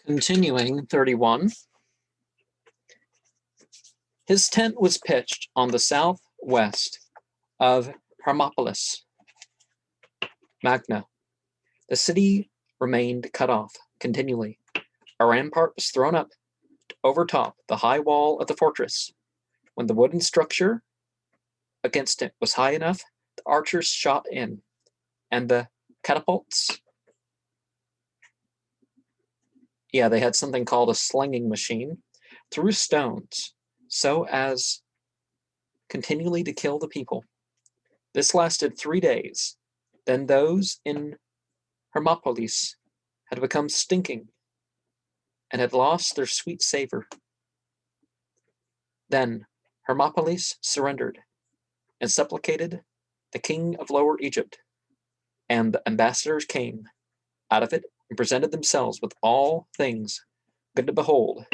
Continuing 31, his tent was pitched on the southwest of Hermopolis Magna. The city remained cut off continually. A rampart was thrown up to overtop the high wall of the fortress. When the wooden structure against it was high enough, the archers shot in, and the catapults, they had something called a slinging machine, threw stones so as continually to kill the people. This lasted 3 days. Then those in Hermopolis had become stinking and had lost their sweet savor. Then Hermopolis surrendered and supplicated the king of Lower Egypt, and the ambassadors came out of it and presented themselves with all things good to behold: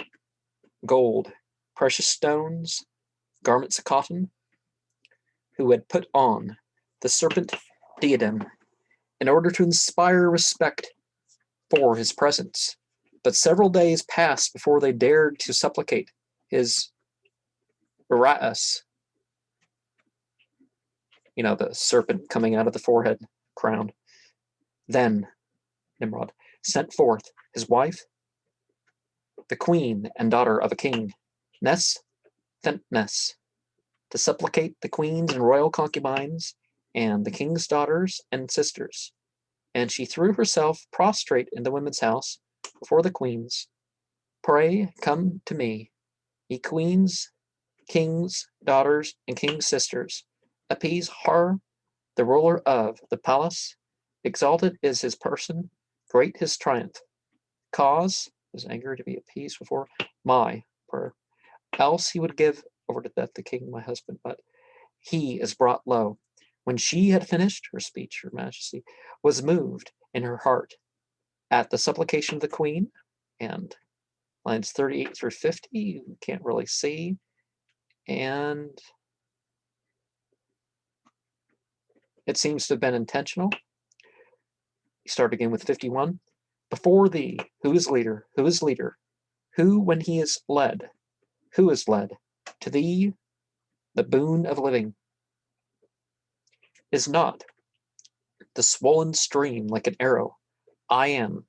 gold, precious stones, garments of cotton, who had put on the serpent diadem in order to inspire respect for his presence. But several days passed before they dared to supplicate his Uratus, the serpent coming out of the forehead crown. Then Nimrod sent forth his wife, the queen and daughter of a king, Nes, to supplicate the queens and royal concubines and the king's daughters and sisters. And she threw herself prostrate in the women's house before the queens. Pray, come to me, ye queens, kings, daughters, and king's sisters. Appease Har, the ruler of the palace. Exalted is his person, great his triumph. Cause his anger to be appeased before my prayer. Else he would give over to death the king, my husband, but he is brought low. When she had finished her speech, her majesty was moved in her heart at the supplication of the queen, and lines 38 through 50, you can't really see, and it seems to have been intentional. You start again with 51. Before thee, who is leader? Who is leader? Who, when he is led? Who is led? To thee, the boon of living. Is not the swollen stream like an arrow? I am.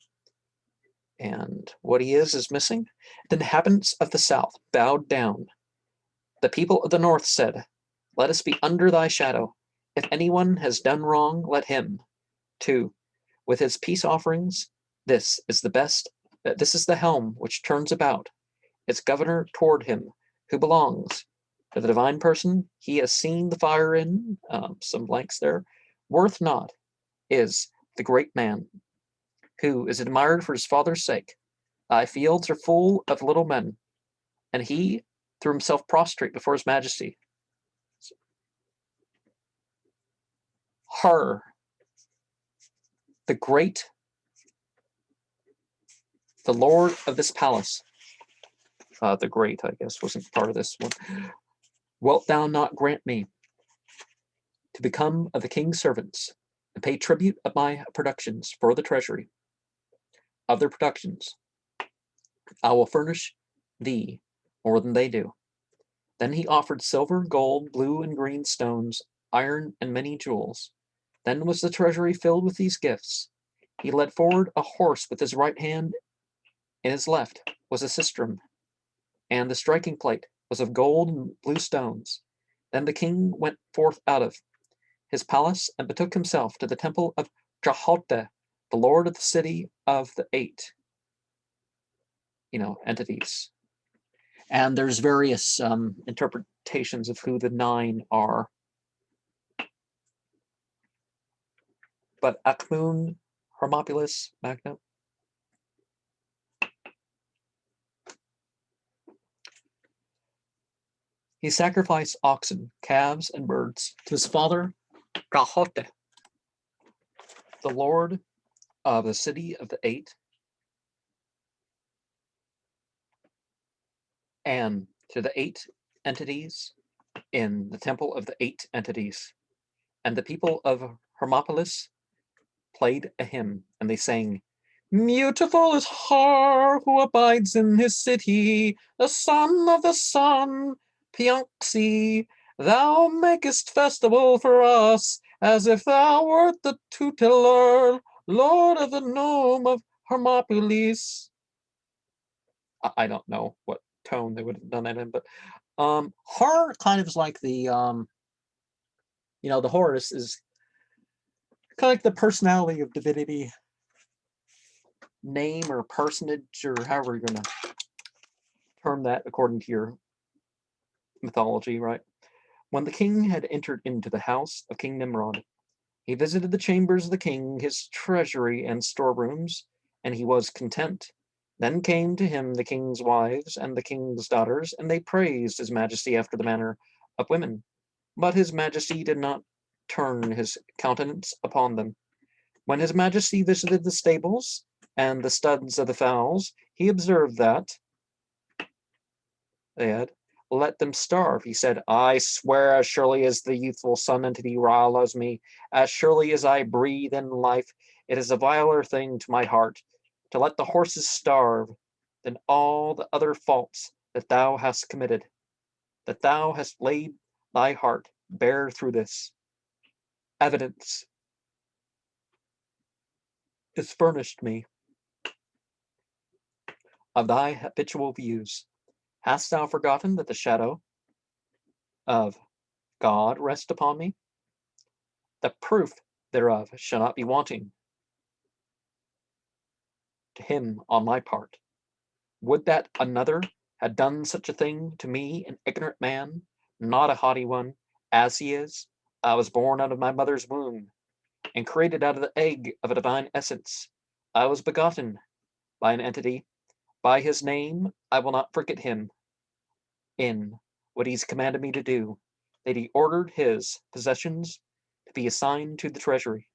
And what he is missing. The inhabitants of the south bowed down. The people of the north said, let us be under thy shadow. If anyone has done wrong, let him. 2. With his peace offerings, this is the helm which turns about, its governor toward him, who belongs to the divine person he has seen the fire in, some blanks there, worth not, is the great man, who is admired for his father's sake. Thy fields are full of little men, and he threw himself prostrate before his majesty. Her, the great, the lord of this palace, the great, I guess, wasn't part of this one. Wilt thou not grant me to become of the king's servants and pay tribute of my productions for the treasury? Of their productions, I will furnish thee more than they do. Then he offered silver, gold, blue and green stones, iron, and many jewels. Then was the treasury filled with these gifts. He led forward a horse with his right hand, in his left was a sistrum, and the striking plate was of gold and blue stones. Then the king went forth out of his palace and betook himself to the temple of Jehote, the lord of the city of the 8, entities. And there's various interpretations of who the 9 are. But Akhmun, Hermopolis, Magna. He sacrificed oxen, calves, and birds to his father Jehote, the lord of the city of the 8, and to the 8 entities in the temple of the 8 entities. And the people of Hermopolis played a hymn, and they sang, Beautiful is Har who abides in his city, the son of the sun, Pianxi. Thou makest festival for us, as if thou wert the tutelar lord of the nome of Hermopolis. I don't know what tone they would have done that in, but Har kind of is like the the Horus is kind of like the personality of divinity, name or personage, or however you're gonna term that according to your mythology, right? When the king had entered into the house of King Nimrod, he visited the chambers of the king, his treasury and storerooms, and he was content. Then came to him the king's wives and the king's daughters, and they praised his majesty after the manner of women. But his majesty did not turn his countenance upon them. When his majesty visited the stables and the studs of the fowls, he observed that they had let them starve. He said, I swear, as surely as the youthful sun entity Ra loves me, as surely as I breathe in life, it is a viler thing to my heart to let the horses starve than all the other faults that thou hast committed, that thou hast laid thy heart bare through this. Evidence is furnished me of thy habitual views. Hast thou forgotten that the shadow of God rests upon me? The proof thereof shall not be wanting to him on my part. Would that another had done such a thing to me, an ignorant man, not a haughty one, as he is. I was born out of my mother's womb, and created out of the egg of a divine essence. I was begotten by an entity. By his name I will not forget him in what he's commanded me to do, that he ordered his possessions to be assigned to the treasury,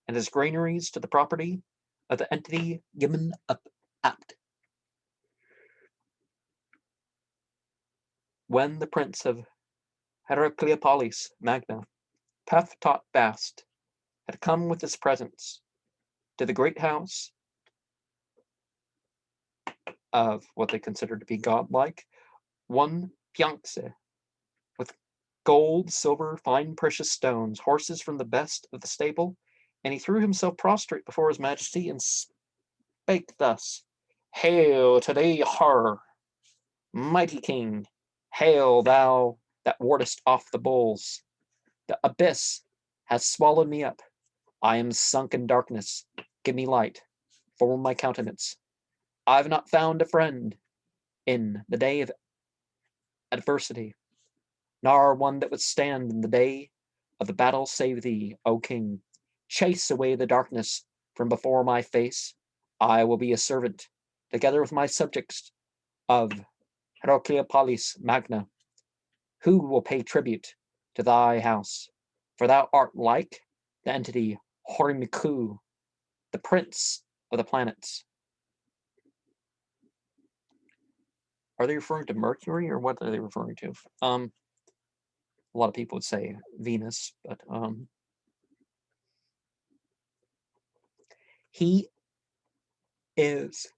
and his granaries to the property of the entity given up apt. When the prince of Heracleopolis Magna, Pef taught Bast, had come with his presents to the great house of what they considered to be godlike, one Pianxe, with gold, silver, fine precious stones, horses from the best of the stable, and he threw himself prostrate before his majesty and spake thus, Hail to thee, Har, mighty king! Hail, thou that wardest off the bulls! The abyss has swallowed me up. I am sunk in darkness. Give me light, form my countenance. I've not found a friend in the day of adversity, nor one that would stand in the day of the battle save thee, O king. Chase away the darkness from before my face. I will be a servant, together with my subjects of Heracleopolis Magna, who will pay tribute to thy house, for thou art like the entity Horimiku, the prince of the planets. Are they referring to Mercury, or what are they referring to? A lot of people would say Venus, but he is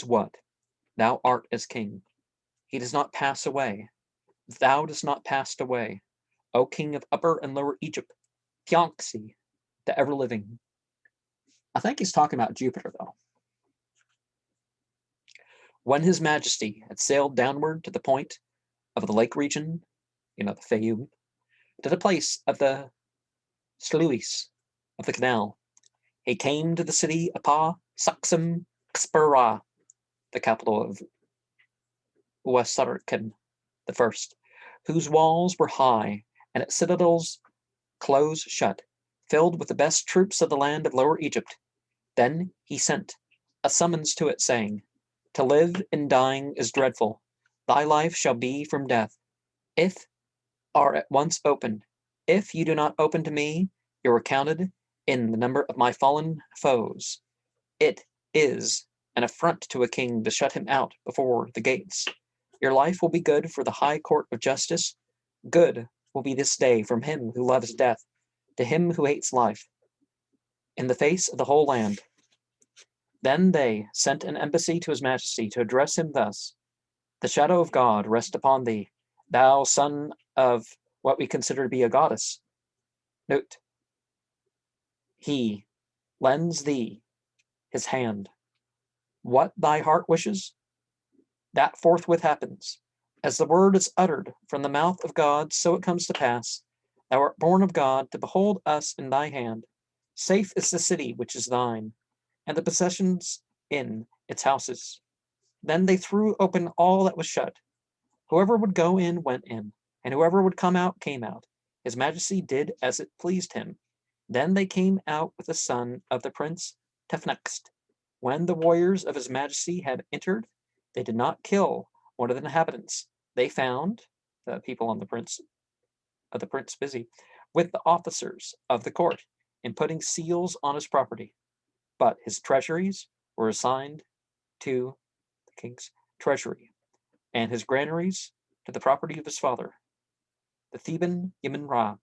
what thou art as king. He does not pass away. Thou dost not pass away, O king of Upper and Lower Egypt, Pianxi, the ever living. I think he's talking about Jupiter, though. When his majesty had sailed downward to the point of the lake region, the Fayoum, to the place of the sluice of the canal, he came to the city of Pa Saxum Xpera, the capital of Uasarken I, whose walls were high and its citadels close shut, filled with the best troops of the land of Lower Egypt. Then he sent a summons to it, saying, To live in dying is dreadful. Thy life shall be from death. If are at once opened. If you do not open to me, you are counted in the number of my fallen foes. It is an affront to a king to shut him out before the gates. Your life will be good for the high court of justice. Good will be this day from him who loves death to him who hates life. in the face of the whole land. Then they sent an embassy to his majesty to address him thus: "The shadow of God rest upon thee, thou son of what we consider to be a goddess." Note, he lends thee his hand. What thy heart wishes, that forthwith happens. As the word is uttered from the mouth of God, so it comes to pass. Thou art born of God to behold us in thy hand. Safe is the city which is thine, and the possessions in its houses. Then they threw open all that was shut. Whoever would go in went in, and whoever would come out came out. His majesty did as it pleased him. Then they came out with the son of the prince Tefnext. When the warriors of his majesty had entered, they did not kill one of the inhabitants. They found the people on the prince busy with the officers of the court in putting seals on his property. But his treasuries were assigned to the king's treasury, and his granaries to the property of his father, the Theban Yemen Ra.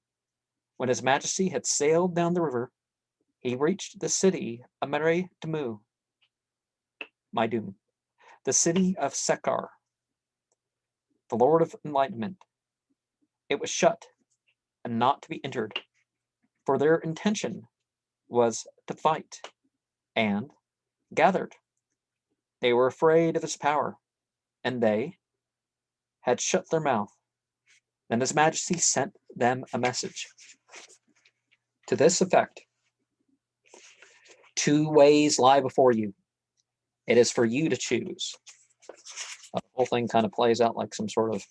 When his majesty had sailed down the river, he reached the city of Mere Demu, Maidum, the city of Sekar, the Lord of Enlightenment. It was shut and not to be entered, for their intention was to fight, and gathered. They were afraid of his power, and they had shut their mouth. Then his majesty sent them a message to this effect: "Two ways lie before you. It is for you to choose." The whole thing kind of plays out like some sort of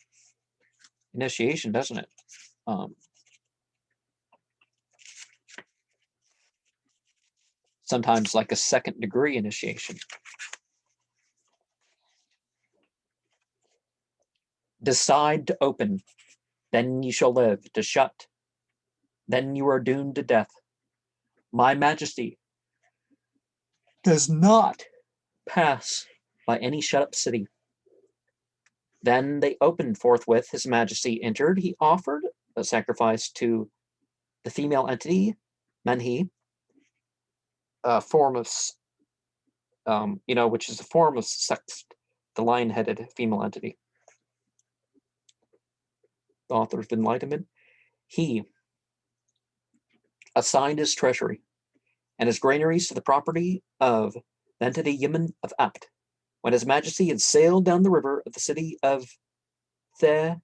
initiation, doesn't it? Sometimes like a second-degree initiation. "Decide to open, then you shall live. To shut, then you are doomed to death. My majesty does not pass by any shut-up city." Then they opened forthwith. His majesty entered. He offered a sacrifice to the female entity, Menhi, a form of, which is a form of Sext, the lion-headed female entity. The author of Enlightenment. He assigned his treasury and his granaries to the property of the entity Yemen of Apt. When his majesty had sailed down the river of the city of The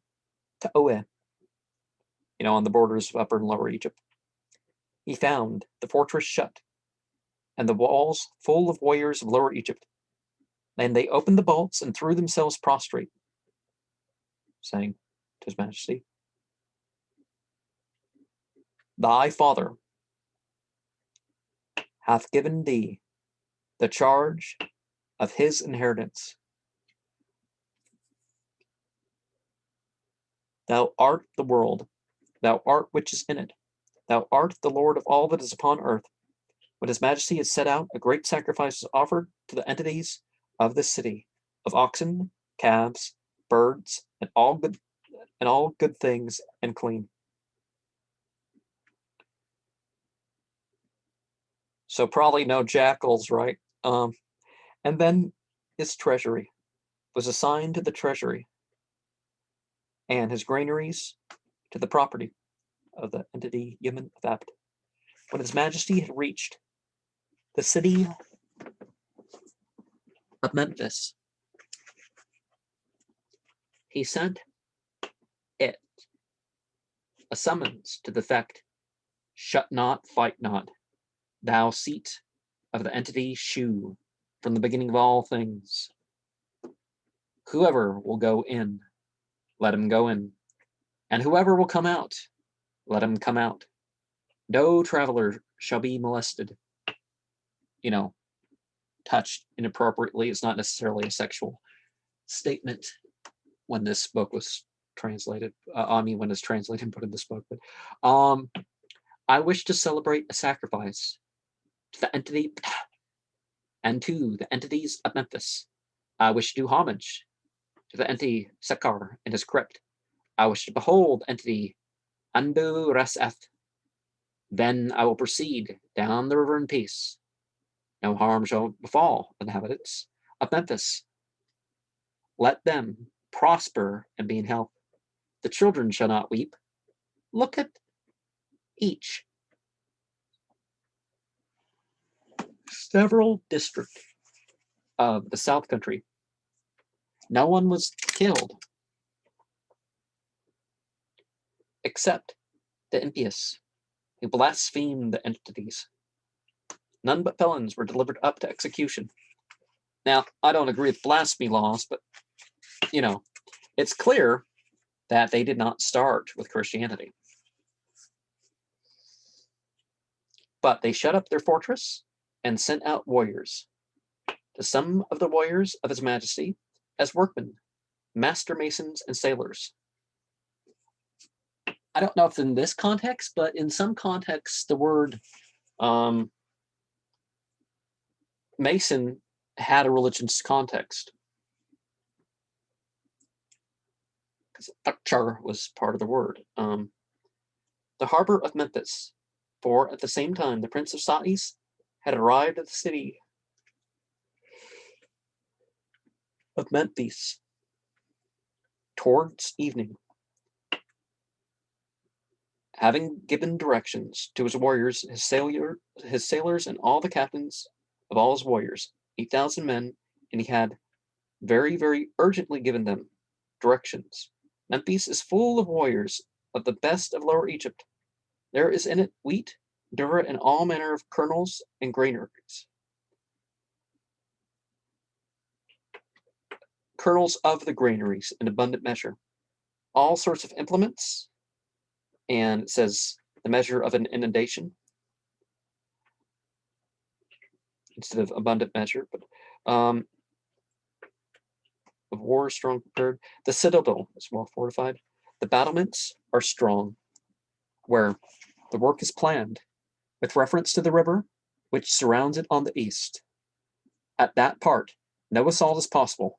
Taoe, on the borders of Upper and Lower Egypt, he found the fortress shut and the walls full of warriors of Lower Egypt. Then they opened the bolts and threw themselves prostrate, saying to his majesty, "Thy father hath given thee the charge of his inheritance. Thou art the world, thou art which is in it. Thou art the Lord of all that is upon earth." When his majesty had set out, a great sacrifice was offered to the entities of the city, of oxen, calves, birds, and all good things and clean. So probably no jackals, right? And then his treasury was assigned to the treasury, and his granaries to the property of the entity Yemen of Apt. When his majesty had reached the city of Memphis, he sent it a summons to the effect, "Shut not, fight not, thou seat of the entity Shu, from the beginning of all things. Whoever will go in, let him go in, and whoever will come out, let him come out. No traveler shall be molested." Touched inappropriately. It's not necessarily a sexual statement when this book was translated. When it's translated and put in this book. But I wish to celebrate a sacrifice to the entity and to the entities of Memphis. I wish to do homage to the entity Sekar in his crypt. I wish to behold entity Anbu Reseth Then I will proceed down the river in peace. No harm shall befall the inhabitants of Memphis. Let them prosper and be in health. The children shall not weep. Look at each. Several districts of the South Country. No one was killed except the impious who blasphemed the entities. None but felons were delivered up to execution. Now, I don't agree with blasphemy laws, but, you know, it's clear that they did not start with Christianity. But they shut up their fortress and sent out warriors. To some of the warriors of His Majesty as workmen, master masons, and sailors. I don't know if in this context, but in some contexts, the word Mason had a religious context. Because Akchar was part of the word. The harbor of Memphis, for at the same time the Prince of Sais had arrived at the city of Memphis towards evening. Having given directions to his warriors, his sailors, and all the captains of all his warriors, 8,000 men, and he had very, very urgently given them directions. Memphis is full of warriors of the best of Lower Egypt. There is in it wheat, durra, and all manner of kernels and granaries. Kernels of the granaries in abundant measure. All sorts of implements, and it says the measure of an inundation instead of abundant measure, but of war strong prepared. The citadel is well fortified. The battlements are strong, where the work is planned with reference to the river, which surrounds it on the east. At that part, no assault is possible.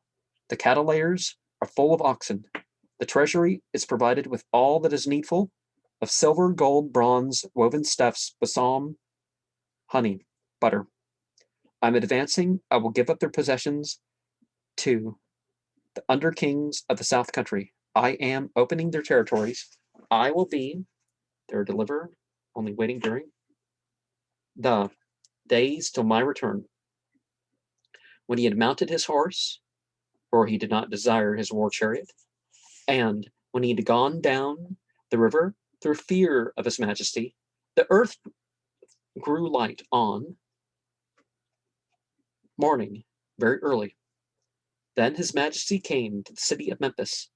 The cattle layers are full of oxen. The treasury is provided with all that is needful of silver, gold, bronze, woven stuffs, balsam, honey, butter. I'm advancing. I will give up their possessions to the under kings of the South Country. I am opening their territories. I will be their deliverer, only waiting during the days till my return. When he had mounted his horse, for he did not desire his war chariot, and when he had gone down the river through fear of His Majesty, the earth grew light on morning very early. Then His Majesty came to the city of Memphis,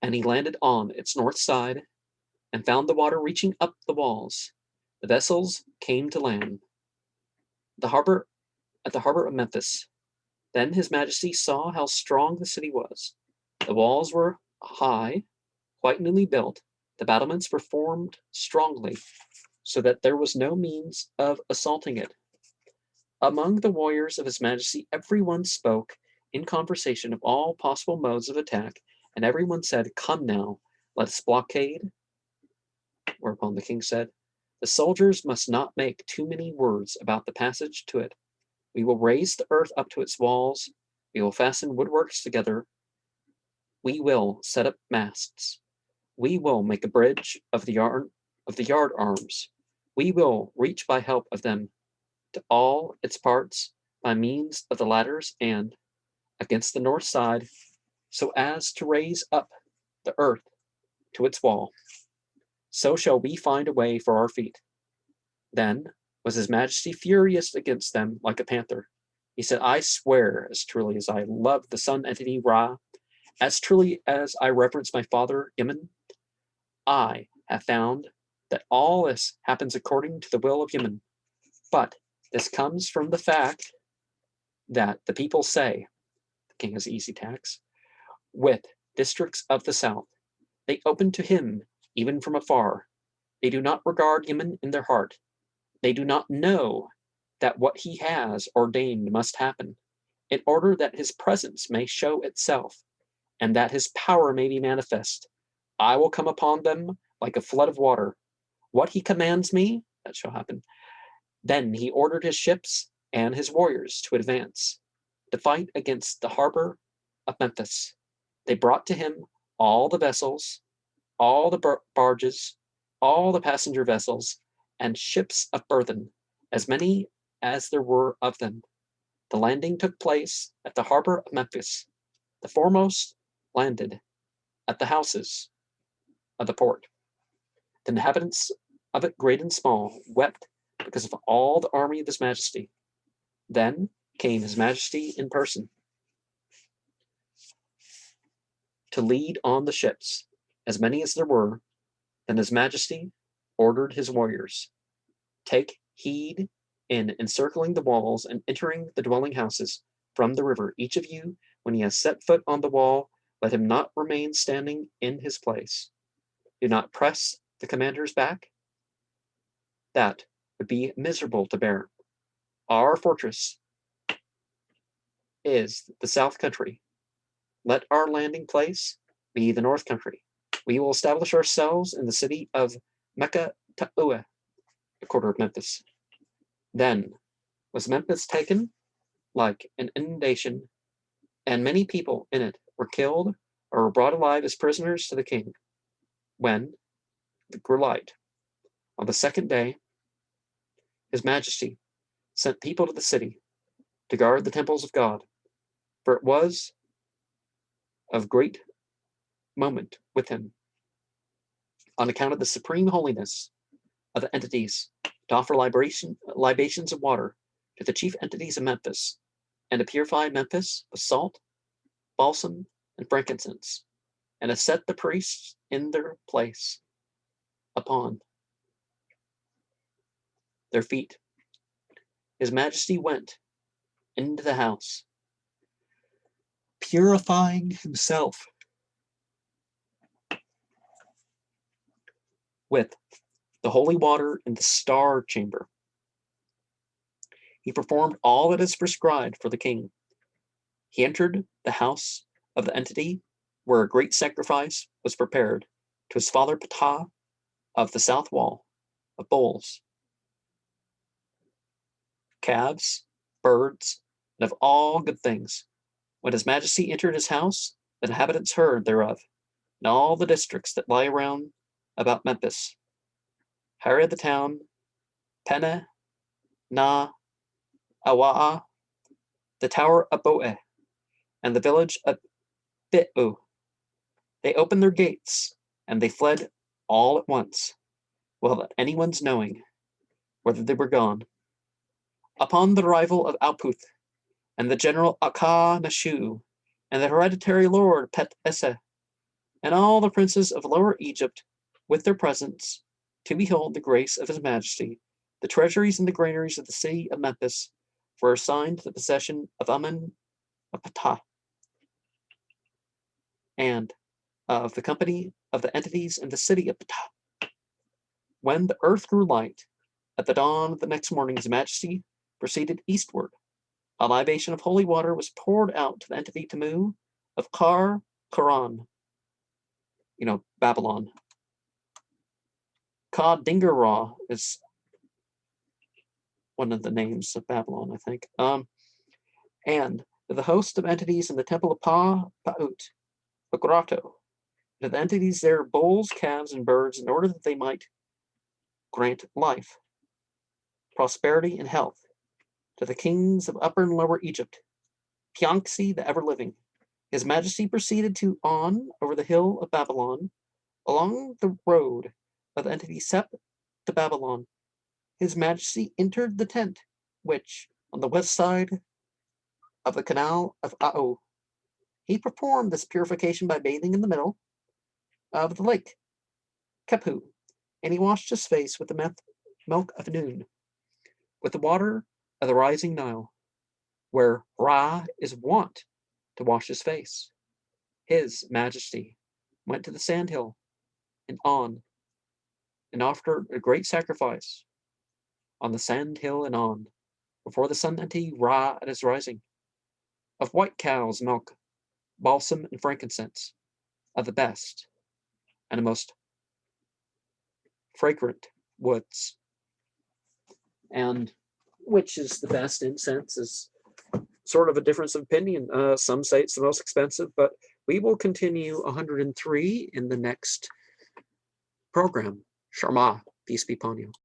and he landed on its north side and found the water reaching up the walls. The vessels came to land. At the harbor of Memphis. Then His Majesty saw how strong the city was. The walls were high, quite newly built. The battlements were formed strongly, so that there was no means of assaulting it. Among the warriors of His Majesty, everyone spoke in conversation of all possible modes of attack, and everyone said, "Come now, let us blockade." Whereupon the king said, "The soldiers must not make too many words about the passage to it. We will raise the earth up to its walls. We will fasten woodworks together. We will set up masts. We will make a bridge of the yard arms. We will reach by help of them to all its parts by means of the ladders and against the north side, so as to raise up the earth to its wall. So shall we find a way for our feet." Then was His Majesty furious against them like a panther. He said, "I swear, as truly as I love the sun entity Ra, as truly as I reverence my father Yemen, I have found that all this happens according to the will of Yemen. But this comes from the fact that the people say, the king has easy tax, with districts of the south. They open to him even from afar. They do not regard Yemen in their heart. They do not know that what he has ordained must happen, in order that his presence may show itself, and that his power may be manifest. I will come upon them like a flood of water. What he commands me, that shall happen. Then he ordered his ships and his warriors to advance, to fight against the harbor of Memphis. They brought to him all the vessels, all the barges, all the passenger vessels, and ships of burthen, as many as there were of them. The landing took place at the harbor of Memphis. The foremost landed at the houses of the port. The inhabitants of it, great and small, wept because of all the army of his majesty. Then came his majesty in person to lead on the ships, as many as there were. Then his majesty ordered his warriors, take heed in encircling the walls and entering the dwelling houses from the river. Each of you, when he has set foot on the wall, let him not remain standing in his place. Do not press the commanders back. That would be miserable to bear. Our fortress is the south country. Let our landing place be the north country. We will establish ourselves in the city of Mecca Ta'ua, a quarter of Memphis. Then was Memphis taken like an inundation, and many people in it were killed or were brought alive as prisoners to the king. When it grew light, on the second day, his majesty sent people to the city to guard the temples of God, for it was of great moment with him, on account of the supreme holiness of the entities, to offer libations of water to the chief entities of Memphis, and to purify Memphis with salt, balsam, and frankincense, and to set the priests in their place upon their feet. His majesty went into the house, purifying himself with the holy water in the star chamber. He performed all that is prescribed for the king. He entered the house of the entity where a great sacrifice was prepared to his father Ptah of the south wall, of bulls, calves, birds, and of all good things. When his majesty entered his house, the inhabitants heard thereof, in all the districts that lie around about Memphis, Hira the town, Pena, Na, Awaa, the tower of Boeh, and the village of Bi'u. They opened their gates, and they fled all at once, without anyone's knowing whether they were gone. Upon the arrival of Alputh, and the general Akah Nashu, and the hereditary lord Pet Esse, and all the princes of Lower Egypt, with their presents, to behold the grace of his majesty, the treasuries and the granaries of the city of Memphis were assigned to the possession of Amun of Ptah, and of the company of the entities in the city of Ptah. When the earth grew light, at the dawn of the next morning, his majesty proceeded eastward. A libation of holy water was poured out to the entity Tamu of Quran, Babylon. Ka Dingarah is one of the names of Babylon, I think. And the host of entities in the temple of Pa'ut, a grotto. To the entities there, bulls, calves, and birds, in order that they might grant life, prosperity, and health to the kings of Upper and Lower Egypt, Pianxi, the ever-living. His majesty proceeded on over the hill of Babylon, along the road of the entity Sep to Babylon. His majesty entered the tent, which, on the west side of the canal of Ao. He performed this purification by bathing in the middle of the lake, Kepu, and he washed his face with the milk of noon, with the water of the rising Nile, where Ra is wont to wash his face. His majesty went to the sandhill and on, and offered a great sacrifice on the sandhill and on, before the sun entity Ra at his rising, of white cow's milk, balsam, and frankincense, of the best and the most fragrant woods. And which is the best incense is sort of a difference of opinion. Some say it's the most expensive, but we will continue 103 in the next program. Sharma, peace be upon you.